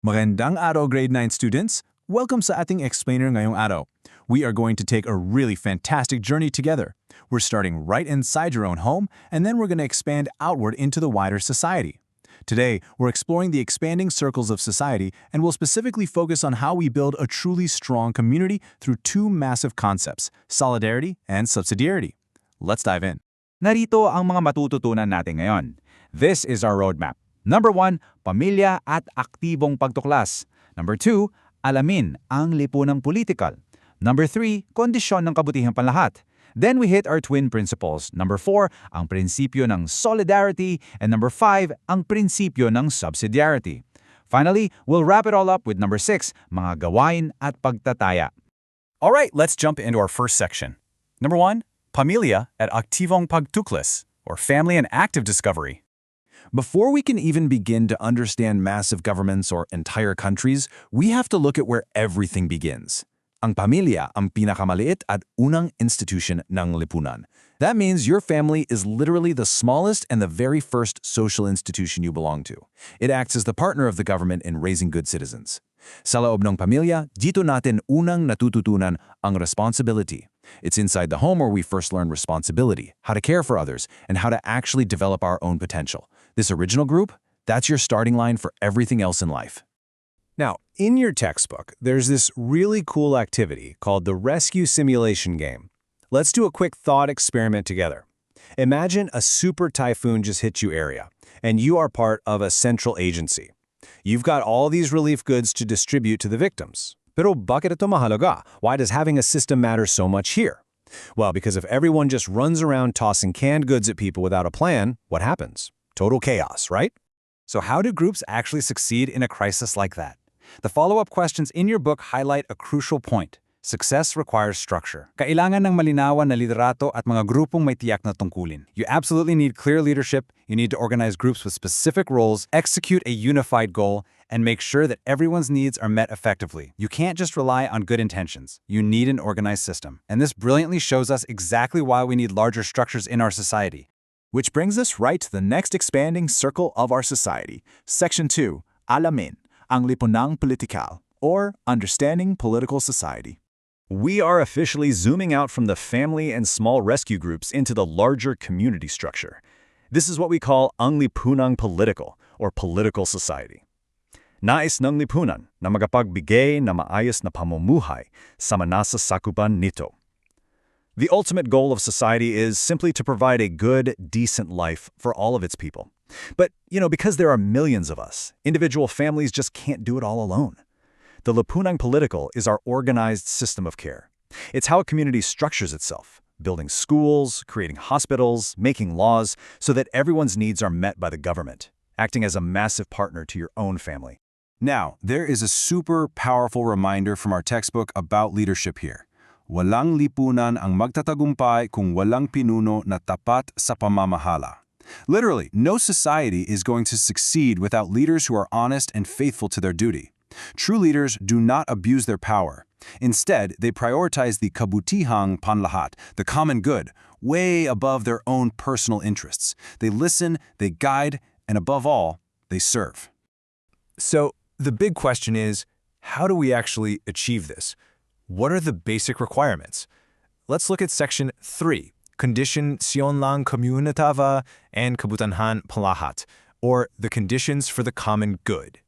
Magandang araw, grade 9 students. Welcome sa ating explainer ngayong araw. We are going to take a really fantastic journey together. We're starting right inside your own home, and then we're going to expand outward into the wider society. Today, we're exploring the expanding circles of society, and we'll specifically focus on how we build a truly strong community through two massive concepts, solidarity and subsidiarity. Let's dive in. Narito ang mga matututunan natin ngayon. This is our roadmap. Number 1, pamilya at aktibong pagtuklas. Number 2, alamin ang lipunang politikal. Number 3, kondisyon ng kabutihang panlahat. Then we hit our twin principles. Number 4, ang prinsipyo ng solidarity. And number 5, ang prinsipyo ng subsidiarity. Finally, we'll wrap it all up with number 6, mga gawain at pagtataya. All right, let's jump into our first section. Number 1, pamilya at aktibong pagtuklas, or family and active discovery. Before we can even begin to understand massive governments or entire countries, we have to look at where everything begins. Ang pamilya ang pinakamaliit at unang institution ng lipunan. That means your family is literally the smallest and the very first social institution you belong to. It acts as the partner of the government in raising good citizens. Sa loob ng pamilya, dito natin unang natututunan ang responsibility. It's inside the home where we first learn responsibility, how to care for others, and how to actually develop our own potential. This original group, that's your starting line for everything else in life. Now, in your textbook, there's this really cool activity called the Rescue Simulation Game. Let's do a quick thought experiment together. Imagine a super typhoon just hit your area, and you are part of a central agency. You've got all these relief goods to distribute to the victims. Pero bakit ito mahalaga? Why does having a system matter so much here? Well, because if everyone just runs around tossing canned goods at people without a plan, what happens? Total chaos, right? So how do groups actually succeed in a crisis like that? The follow-up questions in your book highlight a crucial point. Success requires structure. Kailangan ng malinawan na liderato at mga grupong may tiyak na tungkulin. You absolutely need clear leadership, you need to organize groups with specific roles, execute a unified goal, and make sure that everyone's needs are met effectively. You can't just rely on good intentions. You need an organized system. And this brilliantly shows us exactly why we need larger structures in our society. Which brings us right to the next expanding circle of our society. Section 2, Alamin, ang lipunang politikal, or understanding political society. We are officially zooming out from the family and small rescue groups into the larger community structure. This is what we call ang lipunang political, or political society. Nais ng lipunan na magapagbigay na maayos na pamumuhay sa manasa sakupan nito. The ultimate goal of society is simply to provide a good, decent life for all of its people. But, because there are millions of us, individual families just can't do it all alone. The lipunang political is our organized system of care. It's how a community structures itself, building schools, creating hospitals, making laws so that everyone's needs are met by the government, acting as a massive partner to your own family. Now, there is a super powerful reminder from our textbook about leadership here. Walang lipunan ang magtatagumpay kung walang pinuno na tapat sa pamamahala. Literally, no society is going to succeed without leaders who are honest and faithful to their duty. True leaders do not abuse their power. Instead, they prioritize the Kabutihang Panlahat, the common good, way above their own personal interests. They listen, they guide, and above all, they serve. So, the big question is, how do we actually achieve this? What are the basic requirements? Let's look at Section 3, Kondisyon ng Komunitava and Kabutihang Panlahat, or the conditions for the common good.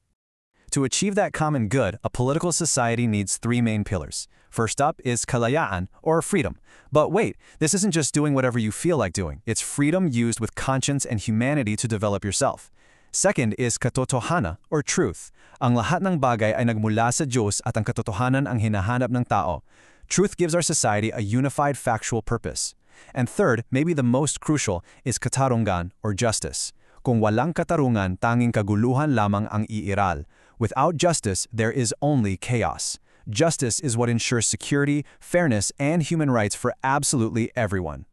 To achieve that common good, a political society needs three main pillars. First up is kalayaan, or freedom. But wait, this isn't just doing whatever you feel like doing. It's freedom used with conscience and humanity to develop yourself. Second is katotohana, or truth. Ang lahat ng bagay ay nagmula sa Diyos at ang katotohanan ang hinahanap ng tao. Truth gives our society a unified factual purpose. And third, maybe the most crucial, is katarungan, or justice. Kung walang katarungan, tanging kaguluhan lamang ang iiral. Without justice, there is only chaos. Justice is what ensures security, fairness, and human rights for absolutely everyone.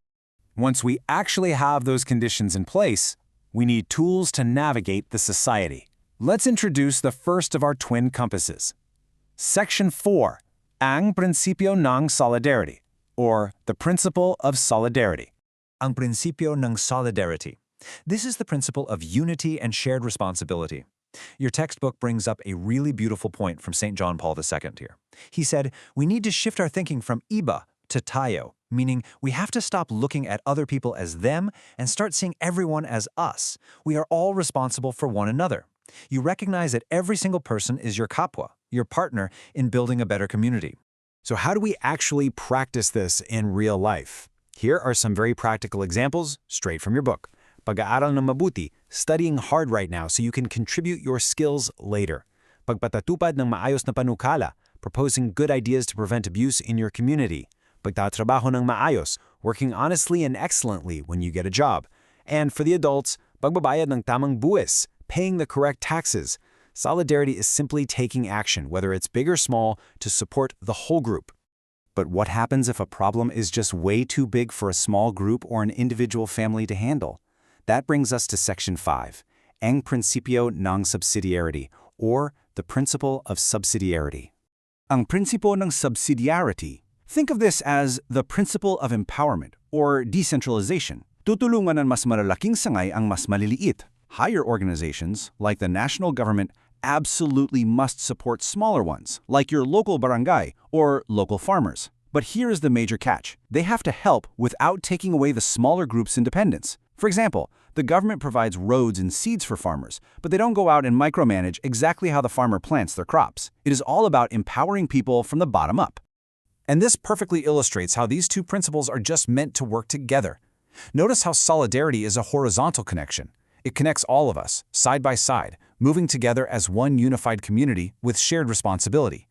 Once we actually have those conditions in place, we need tools to navigate the society. Let's introduce the first of our twin compasses. Section 4, ang Principio ng Solidarity, or the Principle of Solidarity. Ang Principio ng Solidarity. This is the principle of unity and shared responsibility. Your textbook brings up a really beautiful point from St. John Paul II here. He said, we need to shift our thinking from iba to tayo, meaning we have to stop looking at other people as them and start seeing everyone as us. We are all responsible for one another. You recognize that every single person is your kapwa, your partner in building a better community. So how do we actually practice this in real life? Here are some very practical examples straight from your book. Pag-aaral ng mabuti, studying hard right now so you can contribute your skills later. Pagpatatupad ng maayos na panukala, proposing good ideas to prevent abuse in your community. Pagtatrabaho ng maayos, working honestly and excellently when you get a job. And for the adults, pagbabayad ng tamang buwis, paying the correct taxes. Solidarity is simply taking action, whether it's big or small, to support the whole group. But what happens if a problem is just way too big for a small group or an individual family to handle? That brings us to Section 5, ang Principio ng Subsidiarity, or the Principle of Subsidiarity. Ang Principio ng Subsidiarity. Think of this as the principle of empowerment, or decentralization. Tutulungan ng mas malalaking sangay ang mas maliliit. Higher organizations, like the national government, absolutely must support smaller ones, like your local barangay or local farmers. But here is the major catch. They have to help without taking away the smaller group's independence. For example, the government provides roads and seeds for farmers, but they don't go out and micromanage exactly how the farmer plants their crops. It is all about empowering people from the bottom up. And this perfectly illustrates how these two principles are just meant to work together. Notice how solidarity is a horizontal connection. It connects all of us, side by side, moving together as one unified community with shared responsibility.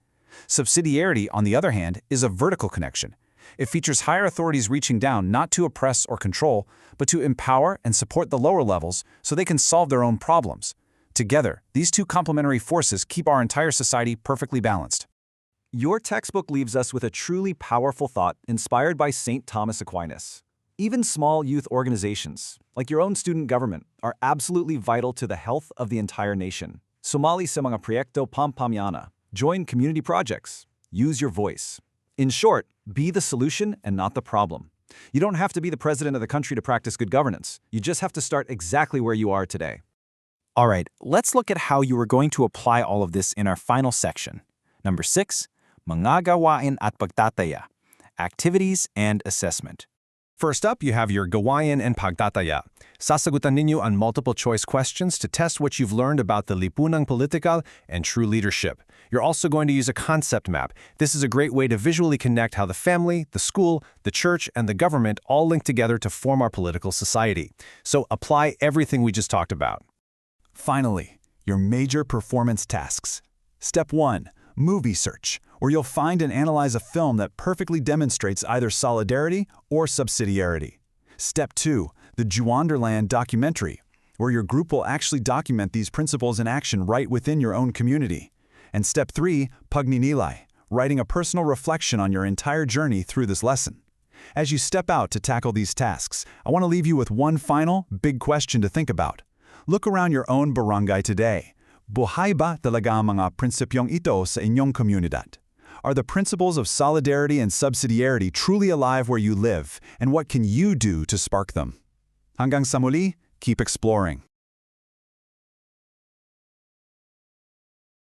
Subsidiarity, on the other hand, is a vertical connection. It features higher authorities reaching down not to oppress or control, but to empower and support the lower levels so they can solve their own problems. Together, these two complementary forces keep our entire society perfectly balanced. Your textbook leaves us with a truly powerful thought inspired by St. Thomas Aquinas. Even small youth organizations, like your own student government, are absolutely vital to the health of the entire nation. Sumali sa mga proyekto pampamana. Join community projects. Use your voice. In short, be the solution and not the problem. You don't have to be the president of the country to practice good governance. You just have to start exactly where you are today. All right, let's look at how you are going to apply all of this in our final section. Number 6, mga gawain at pagtataya, activities and assessment. First up, you have your gawain and pagtataya. Sasagutan ninyo on multiple-choice questions to test what you've learned about the lipunang politikal and true leadership. You're also going to use a concept map. This is a great way to visually connect how the family, the school, the church, and the government all link together to form our political society. So apply everything we just talked about. Finally, your major performance tasks. Step 1, movie search, where you'll find and analyze a film that perfectly demonstrates either solidarity or subsidiarity. Step 2, the Juanderland documentary, where your group will actually document these principles in action right within your own community. And Step 3, pagninilay, writing a personal reflection on your entire journey through this lesson. As you step out to tackle these tasks, I want to leave you with one final, big question to think about. Look around your own barangay today. Buhay ba talaga ang mga prinsipyong ito sa inyong komunidad? Are the principles of solidarity and subsidiarity truly alive where you live, and what can you do to spark them? Hanggang sa muli, keep exploring.